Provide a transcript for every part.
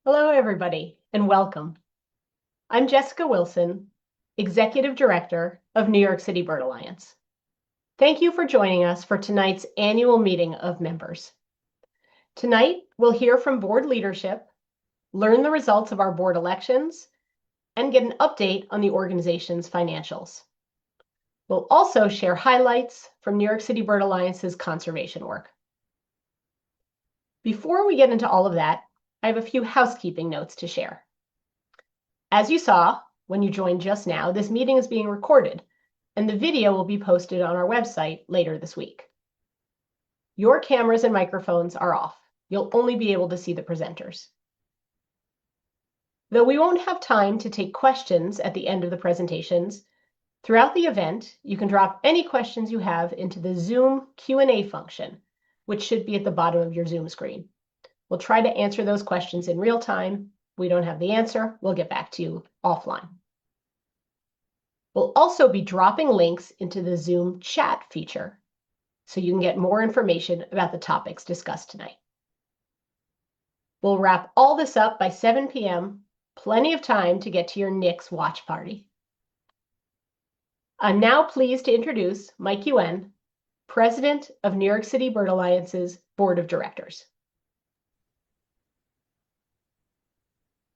Hello, everybody, and welcome. I'm Jessica Wilson, Executive Director of New York City Bird Alliance. Thank you for joining us for tonight's annual meeting of members. Tonight, we'll hear from board leadership, learn the results of our board elections, and get an update on the organization's financials. We'll also share highlights from New York City Bird Alliance's conservation work. Before we get into all of that, I have a few housekeeping notes to share. As you saw when you joined just now, this meeting is being recorded, and the video will be posted on our website later this week. Your cameras and microphones are off. You'll only be able to see the presenters. Though we won't have time to take questions at the end of the presentations, throughout the event, you can drop any questions you have into the Zoom Q&A function, which should be at the bottom of your Zoom screen. We'll try to answer those questions in real time. If we don't have the answer, we'll get back to you offline. We'll also be dropping links into the Zoom chat feature so you can get more information about the topics discussed tonight. We'll wrap all this up by 7 p.m., plenty of time to get to your Knicks watch party. I'm now pleased to introduce Mike Yuen, President of New York City Bird Alliance's Board of Directors.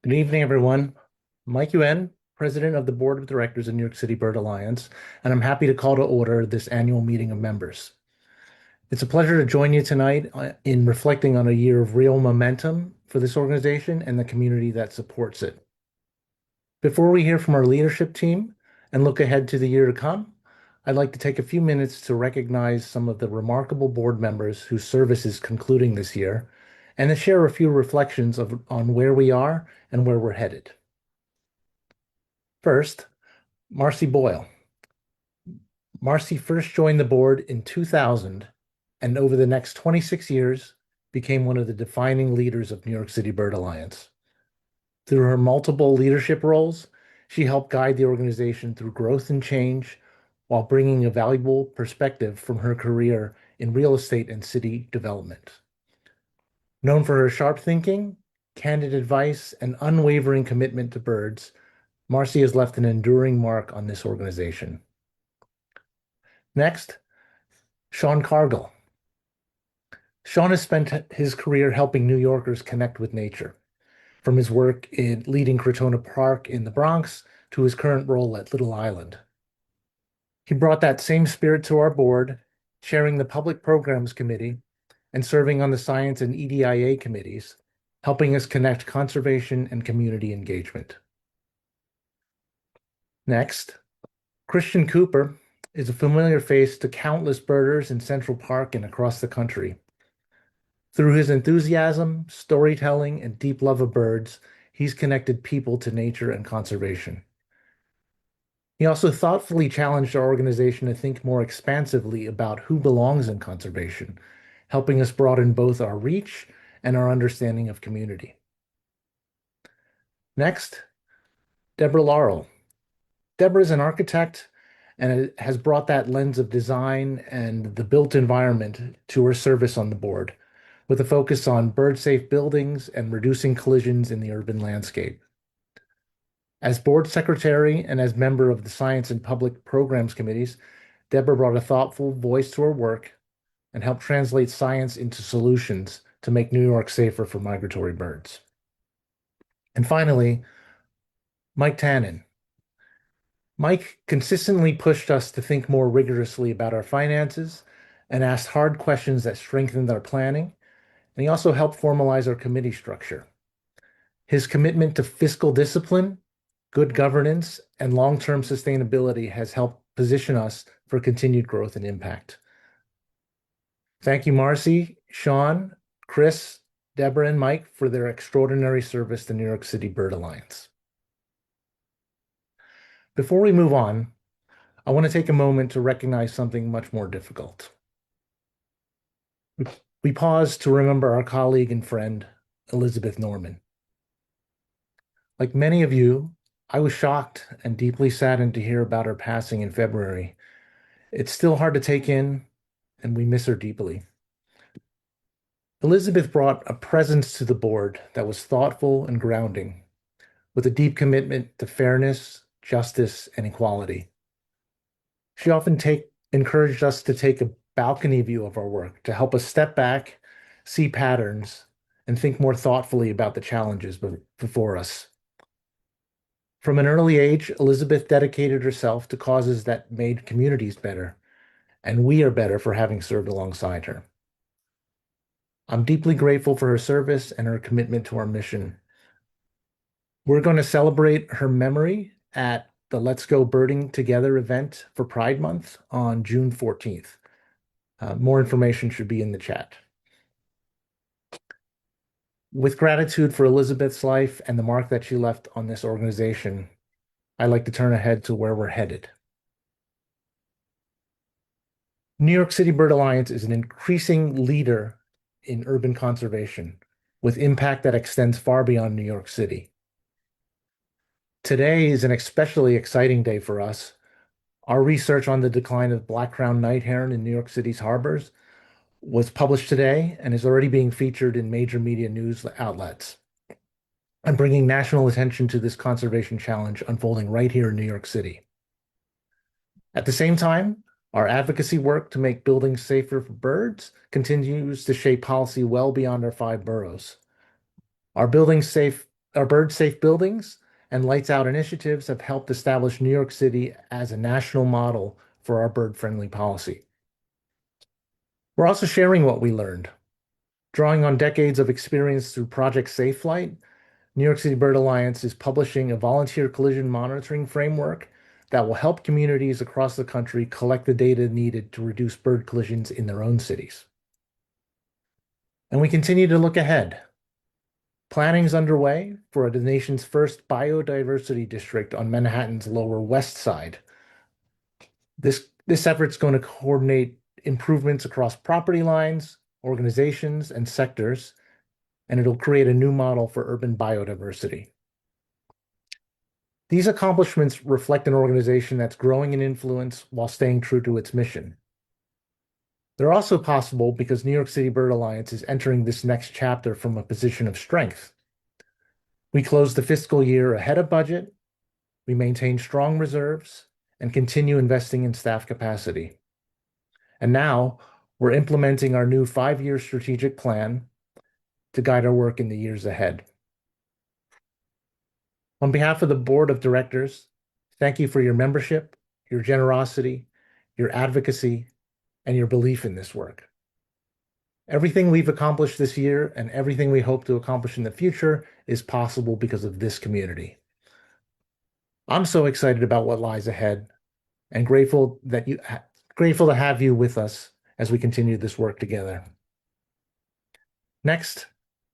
Good evening, everyone. Mike Yuen, President of the Board of Directors of New York City Bird Alliance, and I'm happy to call to order this annual meeting of members. It's a pleasure to join you tonight in reflecting on a year of real momentum for this organization and the community that supports it. Before we hear from our leadership team and look ahead to the year to come, I'd like to take a few minutes to recognize some of the remarkable board members whose service is concluding this year, and to share a few reflections on where we are and where we're headed. First, Marcy Boyle. Marcy first joined the board in 2000, and over the next 26 years became one of the defining leaders of New York City Bird Alliance. Through her multiple leadership roles, she helped guide the organization through growth and change while bringing a valuable perspective from her career in real estate and city development. Known for her sharp thinking, candid advice, and unwavering commitment to birds, Marcy has left an enduring mark on this organization. Next, Sean Cargill. Sean has spent his career helping New Yorkers connect with nature, from his work in leading Crotona Park in the Bronx to his current role at Little Island. He brought that same spirit to our board, chairing the Public Programs Committee and serving on the Science and EDIA committees, helping us connect conservation and community engagement. Next, Christian Cooper is a familiar face to countless birders in Central Park and across the country. Through his enthusiasm, storytelling, and deep love of birds, he's connected people to nature and conservation. He also thoughtfully challenged our organization to think more expansively about who belongs in conservation, helping us broaden both our reach and our understanding of community. Next, Deborah Laurel. Deborah is an architect and has brought that lens of design and the built environment to her service on the board, with a focus on bird-safe buildings and reducing collisions in the urban landscape. As board secretary and as member of the Science and Public Programs Committees, Deborah brought a thoughtful voice to her work and helped translate science into solutions to make New York safer for migratory birds. And finally, Mike Tannen. Mike consistently pushed us to think more rigorously about our finances and asked hard questions that strengthened our planning, and he also helped formalize our committee structure. His commitment to fiscal discipline, good governance, and long-term sustainability has helped position us for continued growth and impact. Thank you, Marcy, Sean, Chris, Deborah, and Mike for their extraordinary service to New York City Bird Alliance. Before we move on, I want to take a moment to recognize something much more difficult. We pause to remember our colleague and friend, Elizabeth Norman. Like many of you, I was shocked and deeply saddened to hear about her passing in February. It's still hard to take in, and we miss her deeply. Elizabeth brought a presence to the board that was thoughtful and grounding, with a deep commitment to fairness, justice, and equality. She often encouraged us to take a balcony view of our work to help us step back, see patterns, and think more thoughtfully about the challenges before us. From an early age, Elizabeth dedicated herself to causes that made communities better, and we are better for having served alongside her. I'm deeply grateful for her service and her commitment to our mission. We're going to celebrate her memory at the Let's Go Birding Together event for Pride Month on June 14th. More information should be in the chat. With gratitude for Elizabeth's life and the mark that she left on this organization, I'd like to turn ahead to where we're headed. New York City Bird Alliance is an increasing leader in urban conservation with impact that extends far beyond New York City. Today is an especially exciting day for us. Our research on the decline of black-crowned night heron in New York City's harbors was published today and is already being featured in major media news outlets and bringing national attention to this conservation challenge unfolding right here in New York City. At the same time, our advocacy work to make buildings safer for birds continues to shape policy well beyond our 5 boroughs. Our bird safe buildings and lights out initiatives have helped establish New York City as a national model for our bird-friendly policy. We're also sharing what we learned. Drawing on decades of experience through Project Safe Flight, New York City Bird Alliance is publishing a volunteer collision monitoring framework that will help communities across the country collect the data needed to reduce bird collisions in their own cities. And we continue to look ahead. Planning is underway for the nation's first biodiversity district on Manhattan's Lower West Side. This effort is going to coordinate improvements across property lines, organizations, and sectors, and it'll create a new model for urban biodiversity. These accomplishments reflect an organization that's growing in influence while staying true to its mission. They're also possible because New York City Bird Alliance is entering this next chapter from a position of strength. We closed the fiscal year ahead of budget, we maintain strong reserves, and continue investing in staff capacity. And now we're implementing our new 5-year strategic plan to guide our work in the years ahead. On behalf of the board of directors, thank you for your membership, your generosity, your advocacy, and your belief in this work. Everything we've accomplished this year and everything we hope to accomplish in the future is possible because of this community. I'm so excited about what lies ahead and grateful to have you with us as we continue this work together. Next,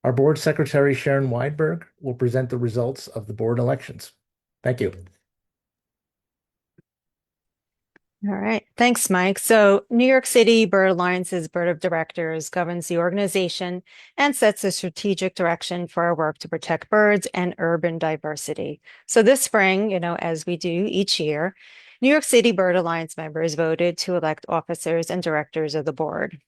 our board secretary, Sharon Weidberg, will present the results of the board elections. Thank you. All right. Thanks, Mike. So New York City Bird Alliance's Board of Directors governs the organization and sets the strategic direction for our work to protect birds and urban diversity. So this spring, as we do each year, New York City Bird Alliance members voted to elect officers and directors of the board.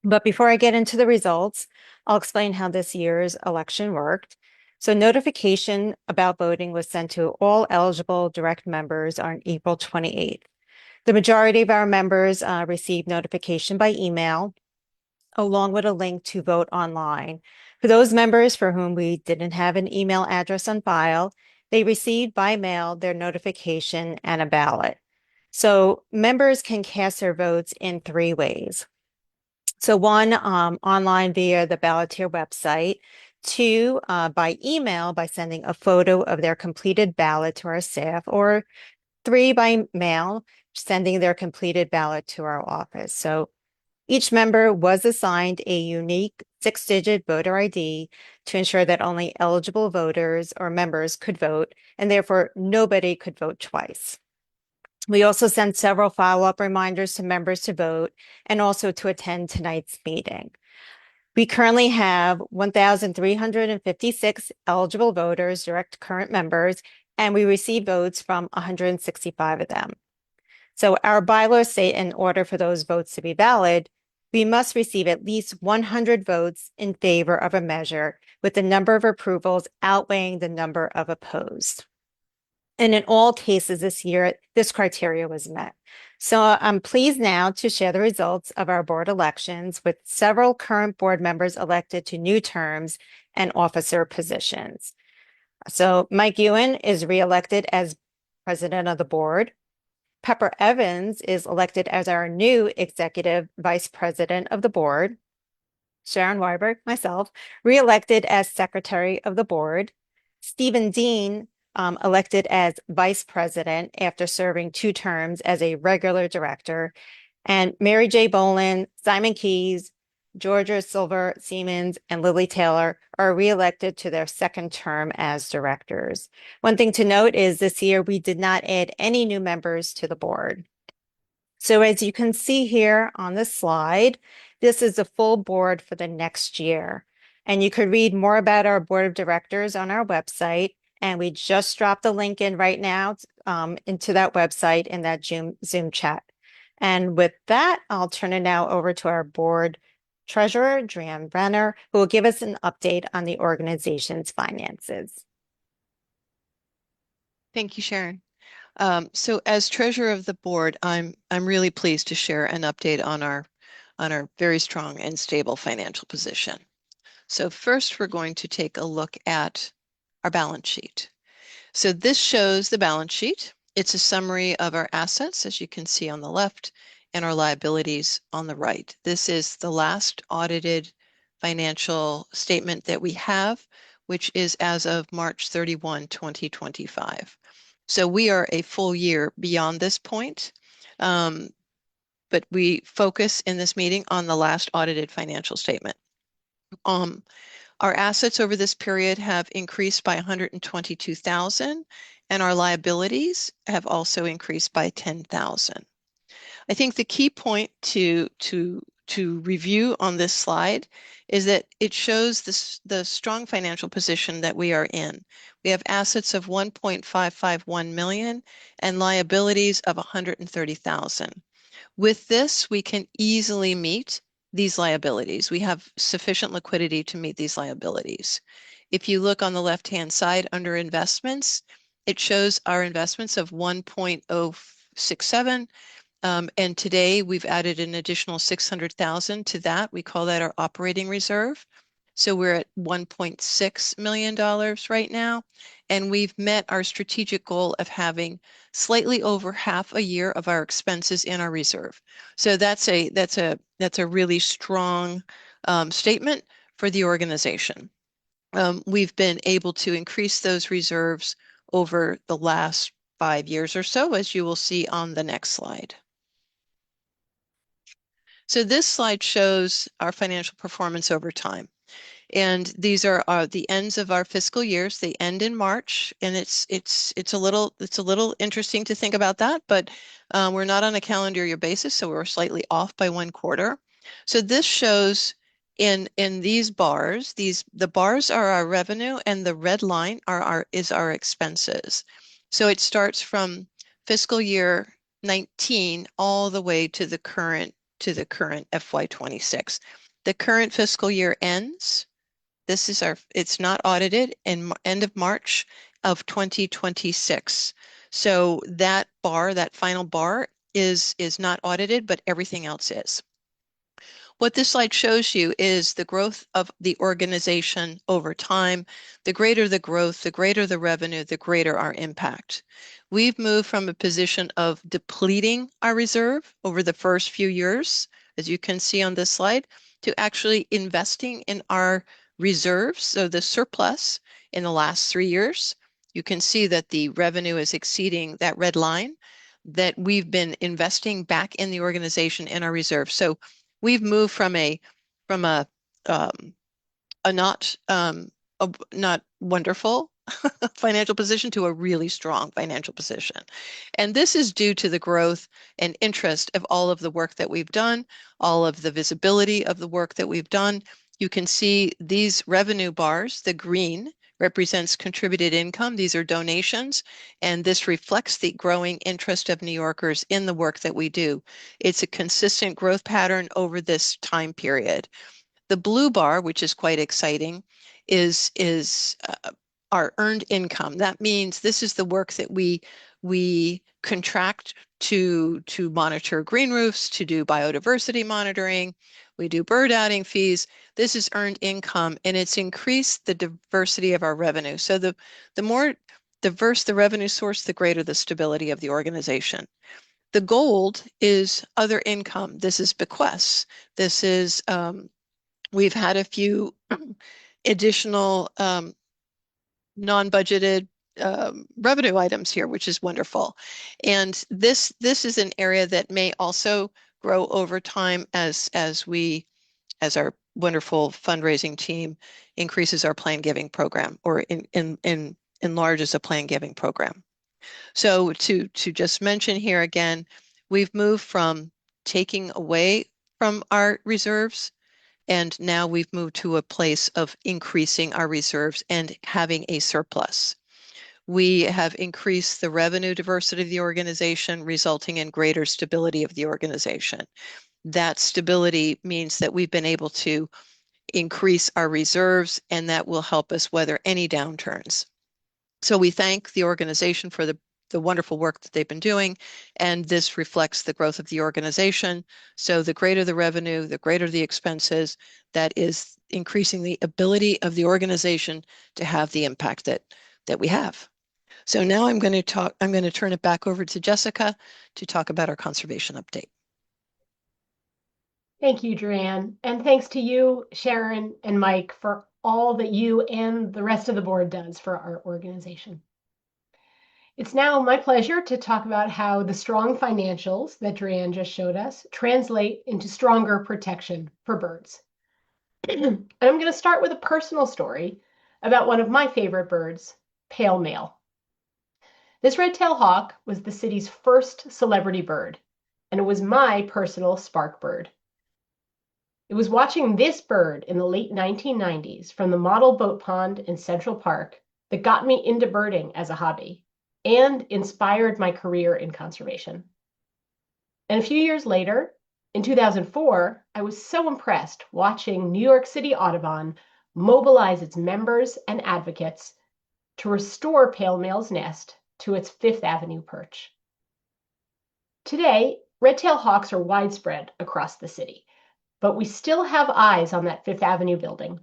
But before I get into the results, I'll explain how this year's election worked. So notification about voting was sent to all eligible direct members on April 28th. The majority of our members received notification by email, along with a link to vote online. For those members for whom we didn't have an email address on file, they received by mail their notification and a ballot. So members can cast their votes in 3 ways. So 1, online via the Balloteer website, 2, by email by sending a photo of their completed ballot to our staff, or 3, by mail, sending their completed ballot to our office. So each member was assigned a unique 6-digit voter ID to ensure that only eligible voters or members could vote, and therefore nobody could vote twice. We also sent several follow-up reminders to members to vote and also to attend tonight's meeting. We currently have 1,356 eligible voters, direct current members, and we received votes from 165 of them. So our bylaws state in order for those votes to be valid, we must receive at least 100 votes in favor of a measure, with the number of approvals outweighing the number of opposed. And in all cases this year, this criteria was met. So I'm pleased now to share the results of our board elections, with several current board members elected to new terms and officer positions. So Mike Ewan is reelected as president of the board. Pepper Evans is elected as our new executive vice president of the board. Sharon Weiberg, myself, reelected as secretary of the board. Stephen Dean, elected as vice president after serving 2 terms as a regular director. And Mary J. Boland, Simon Keys, Georgia Silver Siemens, and Lily Taylor are reelected to their 2nd term as directors. One thing to note is this year we did not add any new members to the board. So as you can see here on the slide, this is the full board for the next year. And you could read more about our board of directors on our website. And we just dropped the link in right now into that website in that Zoom chat. And with that, I'll turn it now over to our board treasurer, Dran Brenner, who will give us an update on the organization's finances. Thank you, Sharon. So as treasurer of the board, I'm really pleased to share an update on our very strong and stable financial position. So first, we're going to take a look at our balance sheet. So this shows the balance sheet. It's a summary of our assets, as you can see on the left, and our liabilities on the right. This is the last audited financial statement that we have, which is as of March 31, 2025. So we are a full year beyond this point, but we focus in this meeting on the last audited financial statement. Our assets over this period have increased by 122,000, and our liabilities have also increased by 10,000. I think the key point to review on this slide is that it shows the strong financial position that we are in. We have assets of 1.551 million and liabilities of 130,000. With this, we can easily meet these liabilities. We have sufficient liquidity to meet these liabilities. If you look on the left-hand side under investments, it shows our investments of 1.067. And today we've added an additional 600,000 to that. We call that our operating reserve. So we're at $1.6 million right now. And we've met our strategic goal of having slightly over half a year of our expenses in our reserve. So that's a really strong statement for the organization. We've been able to increase those reserves over the last 5 years or so, as you will see on the next slide. So this slide shows our financial performance over time. And these are the ends of our fiscal years. They end in March, and it's a little interesting to think about that, but we're not on a calendar year basis, so we're slightly off by 1 quarter. So this shows in these bars, the bars are our revenue, and the red line is our expenses. So it starts from fiscal year 19 all the way to the current FY26. The current fiscal year ends. It's not audited in end of March of 2026. So that final bar is not audited, but everything else is. What this slide shows you is the growth of the organization over time. The greater the growth, the greater the revenue, the greater our impact. We've moved from a position of depleting our reserve over the first few years, as you can see on this slide, to actually investing in our reserves. So the surplus in the last 3 years, you can see that the revenue is exceeding that red line, that we've been investing back in the organization in our reserve. So we've moved from a not wonderful financial position to a really strong financial position. And this is due to the growth and interest of all of the work that we've done, all of the visibility of the work that we've done. You can see these revenue bars, the green represents contributed income. These are donations, and this reflects the growing interest of New Yorkers in the work that we do. It's a consistent growth pattern over this time period. The blue bar, which is quite exciting, is our earned income. That means this is the work that we contract to monitor green roofs, to do biodiversity monitoring. We do bird outing fees. This is earned income, and it's increased the diversity of our revenue. So the more diverse the revenue source, the greater the stability of the organization. The gold is other income. This is bequests. This is we've had a few additional non-budgeted revenue items here, which is wonderful. And this is an area that may also grow over time as our wonderful fundraising team increases our plan giving program, or enlarges a plan giving program. So to just mention here again, we've moved from taking away from our reserves, and now we've moved to a place of increasing our reserves and having a surplus. We have increased the revenue diversity of the organization, resulting in greater stability of the organization. That stability means that we've been able to increase our reserves, and that will help us weather any downturns. So we thank the organization for the wonderful work that they've been doing, and this reflects the growth of the organization. So the greater the revenue, the greater the expenses, that is increasing the ability of the organization to have the impact that we have. So now I'm going to turn it back over to Jessica to talk about our conservation update. Thank you, Joanne. And thanks to you, Sharon and Mike, for all that you and the rest of the board does for our organization. It's now my pleasure to talk about how the strong financials that Joanne just showed us translate into stronger protection for birds. And I'm going to start with a personal story about one of my favorite birds, pale male. This red-tailed hawk was the city's first celebrity bird, and it was my personal spark bird. It was watching this bird in the late 1990s from the model boat pond in Central Park that got me into birding as a hobby and inspired my career in conservation. And a few years later, in 2004, I was so impressed watching New York City Audubon mobilize its members and advocates to restore pale male's nest to its Fifth Avenue perch. Today, red-tailed hawks are widespread across the city, but we still have eyes on that Fifth Avenue building,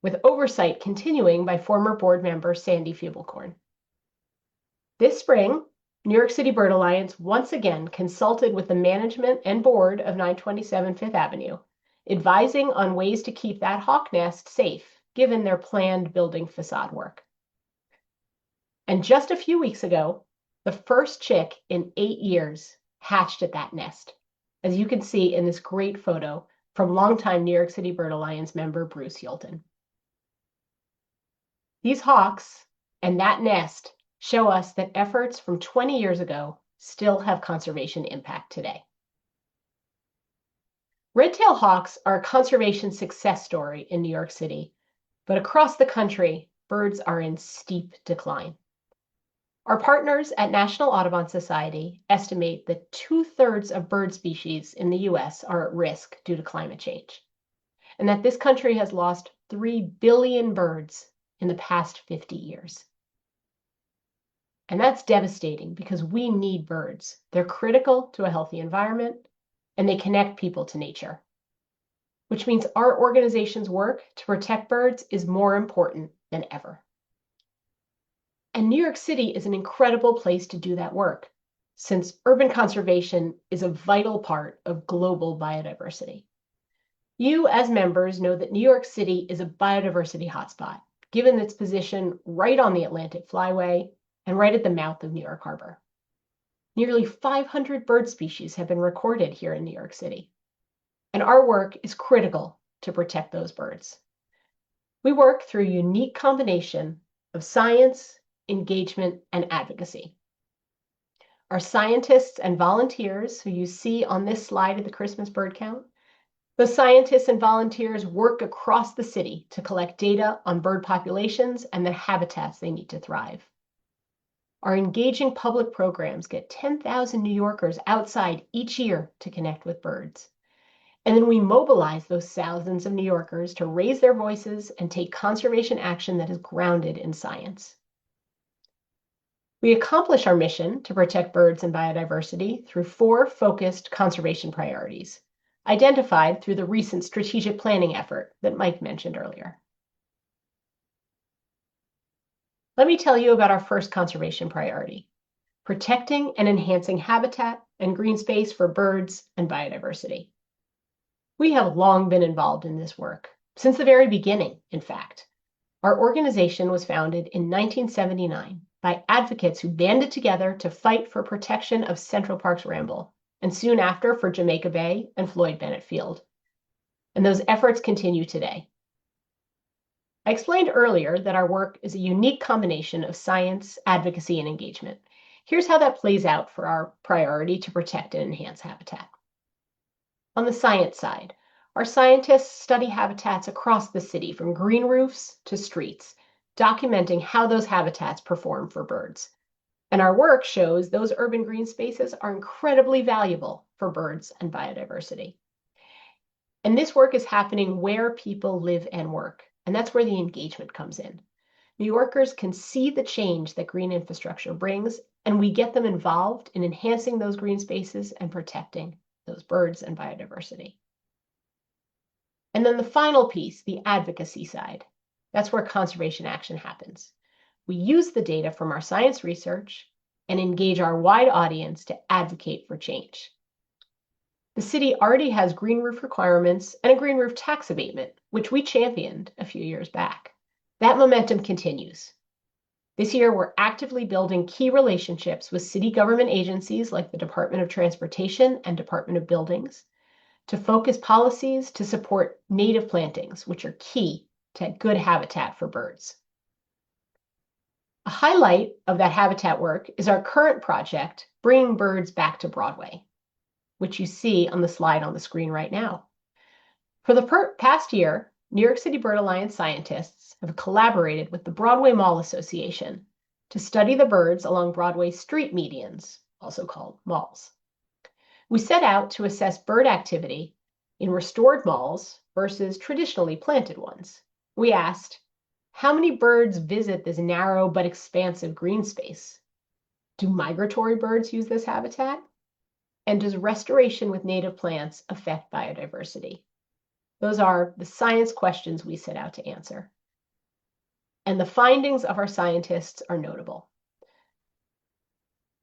with oversight continuing by former board member Sandy Fubelkorn. This spring, New York City Bird Alliance once again consulted with the management and board of 927 Fifth Avenue, advising on ways to keep that hawk nest safe, given their planned building facade work. And just a few weeks ago, the first chick in 8 years hatched at that nest, as you can see in this great photo from longtime New York City Bird Alliance member Bruce Yolton. These hawks and that nest show us that efforts from 20 years ago still have conservation impact today. Red-tailed hawks are a conservation success story in New York City, but across the country, birds are in steep decline. Our partners at National Audubon Society estimate that 2/3 of bird species in the US are at risk due to climate change, and that this country has lost 3 billion birds in the past 50 years. And that's devastating because we need birds. They're critical to a healthy environment, and they connect people to nature, which means our organization's work to protect birds is more important than ever. And New York City is an incredible place to do that work, since urban conservation is a vital part of global biodiversity. You, as members, know that New York City is a biodiversity hotspot, given its position right on the Atlantic Flyway and right at the mouth of New York Harbor. Nearly 500 bird species have been recorded here in New York City, and our work is critical to protect those birds. We work through a unique combination of science, engagement, and advocacy. Our scientists and volunteers, who you see on this slide of the Christmas bird count, The scientists and volunteers work across the city to collect data on bird populations and the habitats they need to thrive. Our engaging public programs get 10,000 New Yorkers outside each year to connect with birds. And then we mobilize those thousands of New Yorkers to raise their voices and take conservation action that is grounded in science. We accomplish our mission to protect birds and biodiversity through 4 focused conservation priorities, identified through the recent strategic planning effort that Mike mentioned earlier. Let me tell you about our first conservation priority, protecting and enhancing habitat and green space for birds and biodiversity. We have long been involved in this work, since the very beginning, in fact. Our organization was founded in 1979 by advocates who banded together to fight for protection of Central Park's Ramble, and soon after for Jamaica Bay and Floyd Bennett Field. And those efforts continue today. I explained earlier that our work is a unique combination of science, advocacy, and engagement. Here's how that plays out for our priority to protect and enhance habitat. On the science side, our scientists study habitats across the city, from green roofs to streets, documenting how those habitats perform for birds. And our work shows those urban green spaces are incredibly valuable for birds and biodiversity. And this work is happening where people live and work, and that's where the engagement comes in. New Yorkers can see the change that green infrastructure brings, and we get them involved in enhancing those green spaces and protecting those birds and biodiversity. And then the final piece, the advocacy side, that's where conservation action happens. We use the data from our science research and engage our wide audience to advocate for change. The city already has green roof requirements and a green roof tax abatement, which we championed a few years back. That momentum continues. This year, we're actively building key relationships with city government agencies like the Department of Transportation and Department of Buildings to focus policies to support native plantings, which are key to good habitat for birds. A highlight of that habitat work is our current project, Bringing Birds Back to Broadway, which you see on the slide on the screen right now. For the past year, New York City Bird Alliance scientists have collaborated with the Broadway Mall Association to study the birds along Broadway's street medians, also called malls. We set out to assess bird activity in restored malls versus traditionally planted ones. We asked, how many birds visit this narrow but expansive green space? Do migratory birds use this habitat? And does restoration with native plants affect biodiversity? Those are the science questions we set out to answer. And the findings of our scientists are notable.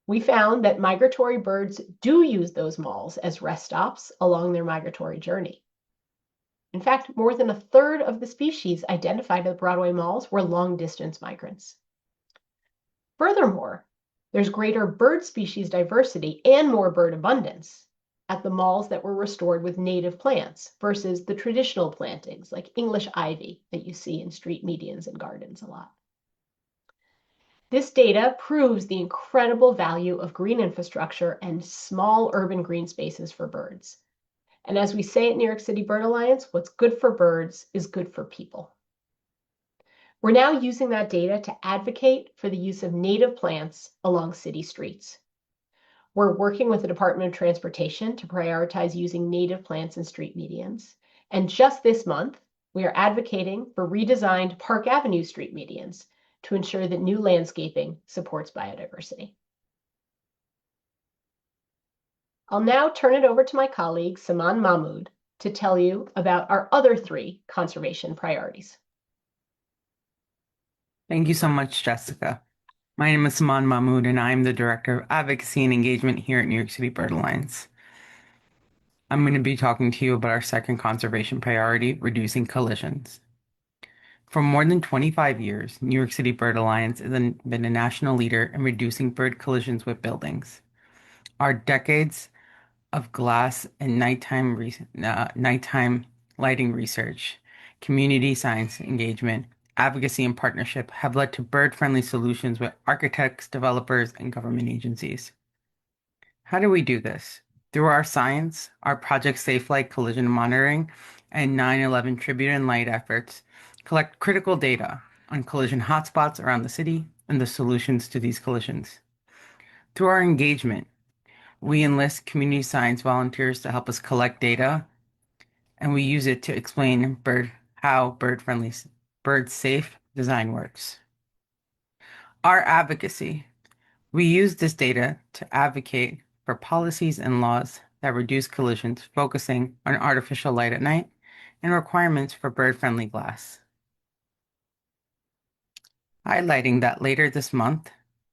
We found that migratory birds do use those malls as rest stops along their migratory journey. In fact, more than a third of the species identified at the Broadway malls were long-distance migrants. Furthermore, there's greater bird species diversity and more bird abundance at the malls that were restored with native plants versus the traditional plantings like English ivy that you see in street medians and gardens a lot. This data proves the incredible value of green infrastructure and small urban green spaces for birds. And as we say at New York City Bird Alliance, what's good for birds is good for people. We're now using that data to advocate for the use of native plants along city streets. We're working with the Department of Transportation to prioritize using native plants in street medians. And just this month, we are advocating for redesigned Park Avenue street medians to ensure that new landscaping supports biodiversity. I'll now turn it over to my colleague, Saman Mahmood, to tell you about our other 3 conservation priorities. Thank you so much, Jessica. My name is Saman Mahmood, and I'm the Director of Advocacy and Engagement here at New York City Bird Alliance. I'm going to be talking to you about our second conservation priority, reducing collisions. For more than 25 years, New York City Bird Alliance has been a national leader in reducing bird collisions with buildings. Our decades of glass and nighttime lighting research, community science engagement, advocacy, and partnership have led to bird-friendly solutions with architects, developers, and government agencies. How do we do this? Through our science, our Project Safe Flight collision monitoring, and 9/11 tribute and light efforts collect critical data on collision hotspots around the city and the solutions to these collisions. Through our engagement, we enlist community science volunteers to help us collect data, and we use it to explain how bird safe design works. Our advocacy. We use this data to advocate for policies and laws that reduce collisions, focusing on artificial light at night and requirements for bird-friendly glass. Highlighting that later this month,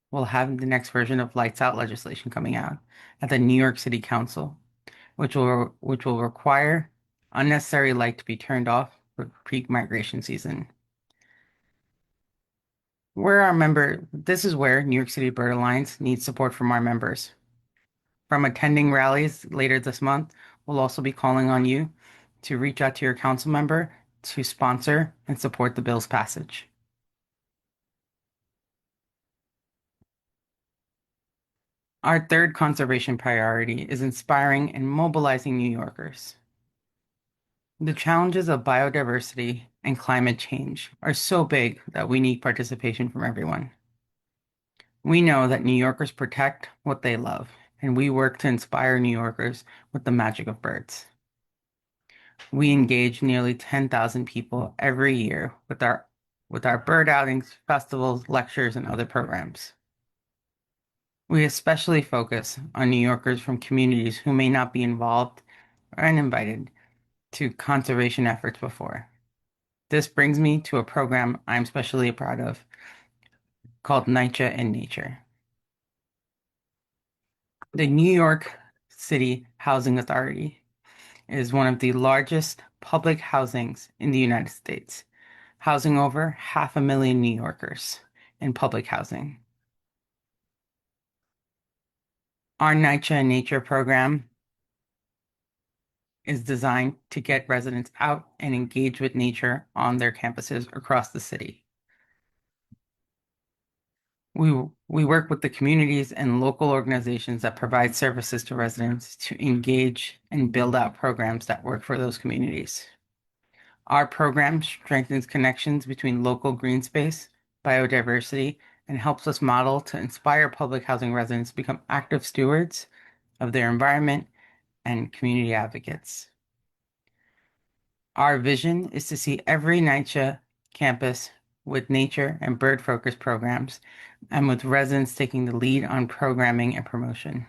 we'll have the next version of Lights Out legislation coming out at the New York City Council, which will require unnecessary light to be turned off for peak migration season. This is where New York City Bird Alliance needs support from our members. From attending rallies later this month, we'll also be calling on you to reach out to your council member to sponsor and support the bill's passage. Our third conservation priority is inspiring and mobilizing New Yorkers. The challenges of biodiversity and climate change are so big that we need participation from everyone. We know that New Yorkers protect what they love, and we work to inspire New Yorkers with the magic of birds. We engage nearly 10,000 people every year with our bird outings, festivals, lectures, and other programs. We especially focus on New Yorkers from communities who may not be involved or uninvited to conservation efforts before. This brings me to a program I'm especially proud of called NYCHA in Nature. The New York City Housing Authority is one of the largest public housings in the United States, housing over 500,000 New Yorkers in public housing. Our NYCHA in Nature program is designed to get residents out and engage with nature on their campuses across the city. We work with the communities and local organizations that provide services to residents to engage and build out programs that work for those communities. Our program strengthens connections between local green space, biodiversity, and helps us model to inspire public housing residents to become active stewards of their environment and community advocates. Our vision is to see every NYCHA campus with nature and bird-focused programs, and with residents taking the lead on programming and promotion.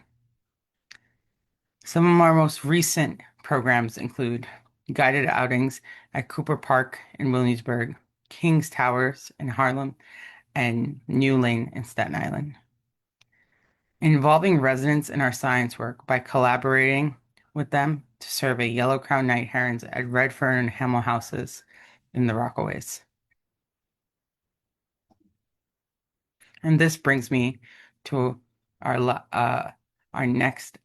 Some of our most recent programs include guided outings at Cooper Park in Williamsburg, King's Towers in Harlem, and New Lane in Staten Island. Involving residents in our science work by collaborating with them to survey yellow-crowned night herons at Redfern and Hamel houses in the Rockaways. And this brings me to our next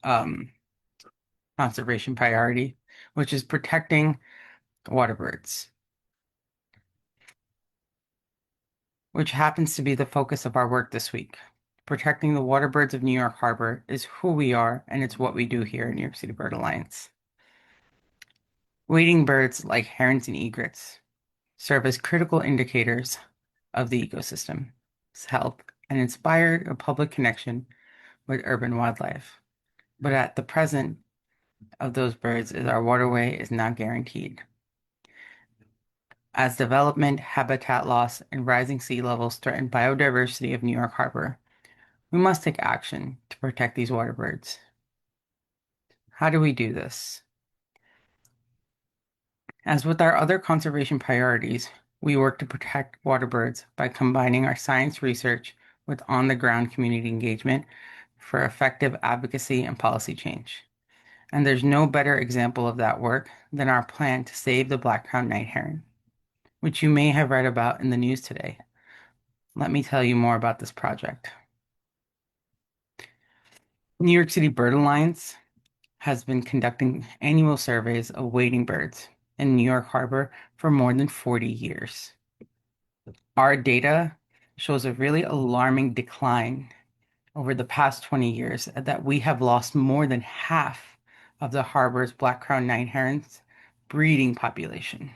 conservation priority, which is protecting waterbirds, which happens to be the focus of our work this week. Protecting the waterbirds of New York Harbor is who we are, and it's what we do here in New York City Bird Alliance. Wading birds like herons and egrets serve as critical indicators of the ecosystem's health and inspire a public connection with urban wildlife. But at the present of those birds is our waterway is not guaranteed. As development, habitat loss, and rising sea levels threaten biodiversity of New York Harbor, we must take action to protect these water birds. How do we do this? As with our other conservation priorities, we work to protect water birds by combining our science research with on-the-ground community engagement for effective advocacy and policy change. And there's no better example of that work than our plan to save the black-crowned night heron, which you may have read about in the news today. Let me tell you more about this project. New York City Bird Alliance has been conducting annual surveys of wading birds in New York Harbor for more than 40 years. Our data shows a really alarming decline over the past 20 years that we have lost more than half of the harbor's black-crowned night heron's breeding population.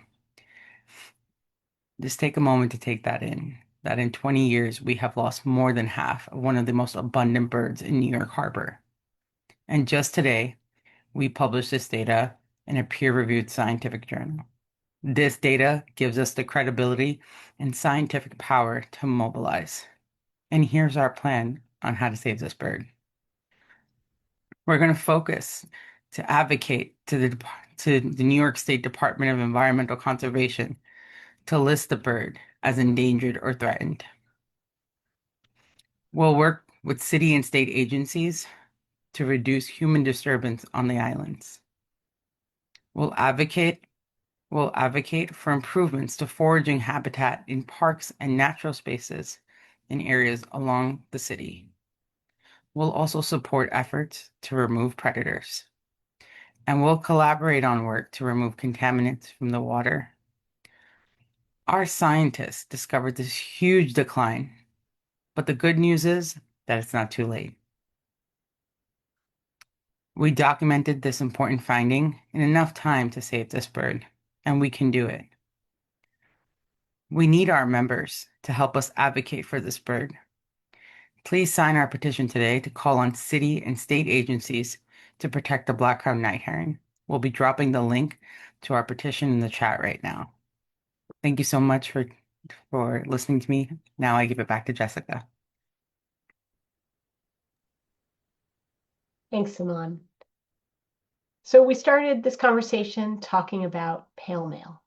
Just take a moment to take that in 20 years, we have lost more than half of one of the most abundant birds in New York Harbor. And just today, we published this data in a peer-reviewed scientific journal. This data gives us the credibility and scientific power to mobilize. And here's our plan on how to save this bird. We're going to focus to advocate to the New York State Department of Environmental Conservation to list the bird as endangered or threatened. We'll work with city and state agencies to reduce human disturbance on the islands. We'll advocate for improvements to foraging habitat in parks and natural spaces in areas along the city. We'll also support efforts to remove predators. And we'll collaborate on work to remove contaminants from the water. Our scientists discovered this huge decline, but the good news is that it's not too late. We documented this important finding in enough time to save this bird, and we can do it. We need our members to help us advocate for this bird. Please sign our petition today to call on city and state agencies to protect the black-crowned night heron. We'll be dropping the link to our petition in the chat right now. Thank you so much for listening to me. Now I give it back to Jessica. Thanks, Simon. So we started this conversation talking about pale mail.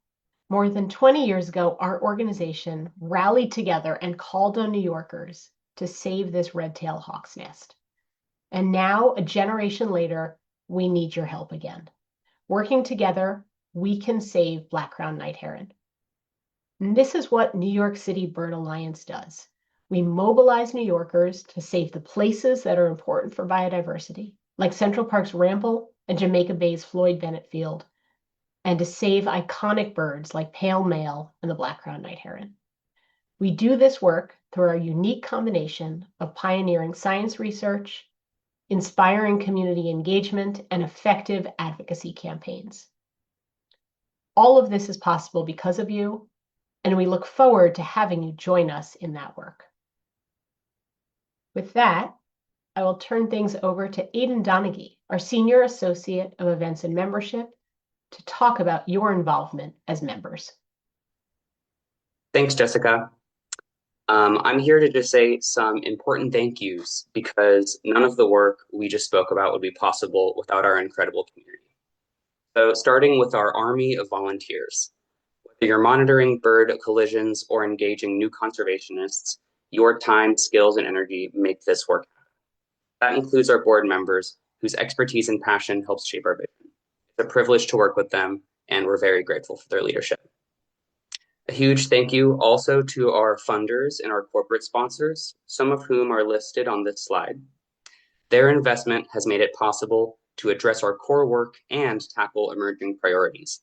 More than 20 years ago, our organization rallied together and called on New Yorkers to save this red-tailed hawk's nest. And now, a generation later, we need your help again. Working together, we can save black-crowned night heron. And this is what New York City Bird Alliance does. We mobilize New Yorkers to save the places that are important for biodiversity, like Central Park's Rample and Jamaica Bay's Floyd Bennett Field, and to save iconic birds like pale mail and the black-crowned night heron. We do this work through our unique combination of pioneering science research, inspiring community engagement, and effective advocacy campaigns. All of this is possible because of you, and we look forward to having you join us in that work. With that, I will turn things over to Aidan Donaghy, our Senior Associate of Events and Membership, to talk about your involvement as members. Thanks, Jessica. I'm here to just say some important thank yous because none of the work we just spoke about would be possible without our incredible community. So starting with our army of volunteers. Whether you're monitoring bird collisions or engaging new conservationists, your time, skills, and energy make this work happen. That includes our board members whose expertise and passion helps shape our vision. It's a privilege to work with them, and we're very grateful for their leadership. A huge thank you also to our funders and our corporate sponsors, some of whom are listed on this slide. Their investment has made it possible to address our core work and tackle emerging priorities.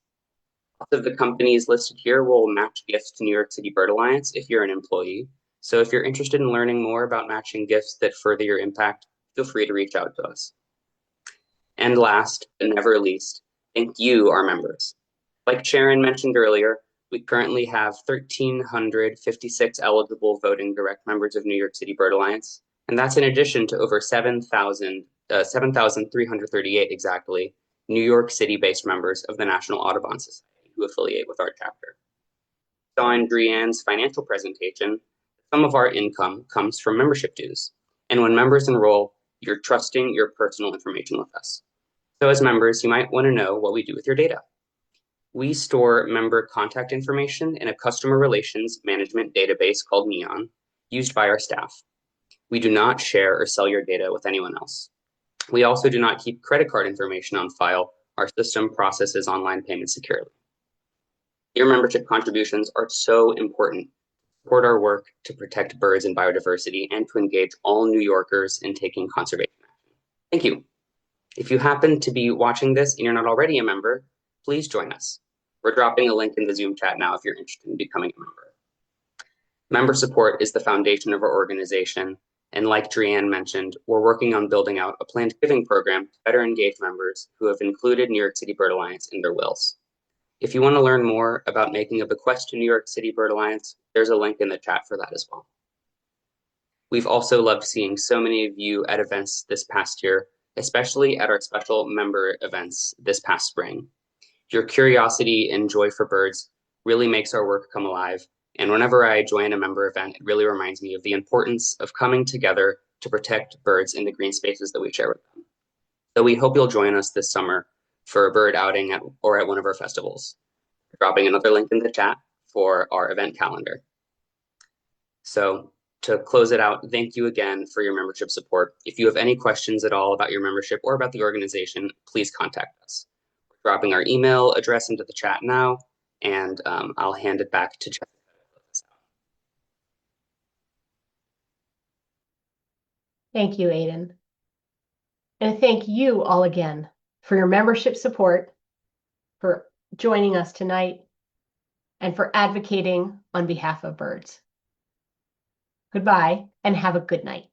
Lots of the companies listed here will match gifts to New York City Bird Alliance if you're an employee. So if you're interested in learning more about matching gifts that further your impact, feel free to reach out to us. And last but never least, thank you, our members. Like Sharon mentioned earlier, we currently have 1,356 eligible voting direct members of New York City Bird Alliance, and that's in addition to over 7,338 exactly New York City-based members of the National Audubon Society who affiliate with our chapter. So in Drianne's financial presentation, some of our income comes from membership dues, and when members enroll, you're trusting your personal information with us. So as members, you might want to know what we do with your data. We store member contact information in a customer relations management database called Neon, used by our staff. We do not share or sell your data with anyone else. We also do not keep credit card information on file. Our system processes online payments securely. Your membership contributions are so important to support our work to protect birds and biodiversity and to engage all New Yorkers in taking conservation action. Thank you. If you happen to be watching this and you're not already a member, please join us. We're dropping a link in the Zoom chat now if you're interested in becoming a member. Member support is the foundation of our organization, And like Drianne mentioned, we're working on building out a planned giving program to better engage members who have included New York City Bird Alliance in their wills. If you want to learn more about making a bequest to New York City Bird Alliance, there's a link in the chat for that as well. We've also loved seeing so many of you at events this past year, especially at our special member events this past spring. Your curiosity and joy for birds really makes our work come alive. And whenever I join a member event, it really reminds me of the importance of coming together to protect birds in the green spaces that we share with them. So we hope you'll join us this summer for a bird outing or at one of our festivals. Dropping another link in the chat for our event calendar. So to close it out, thank you again for your membership support. If you have any questions at all about your membership or about the organization, please contact us. We're dropping our email address into the chat now, and I'll hand it back to Jessica to close this out. Thank you, Aiden. And thank you all again for your membership support, for joining us tonight, and for advocating on behalf of birds. Goodbye, and have a good night.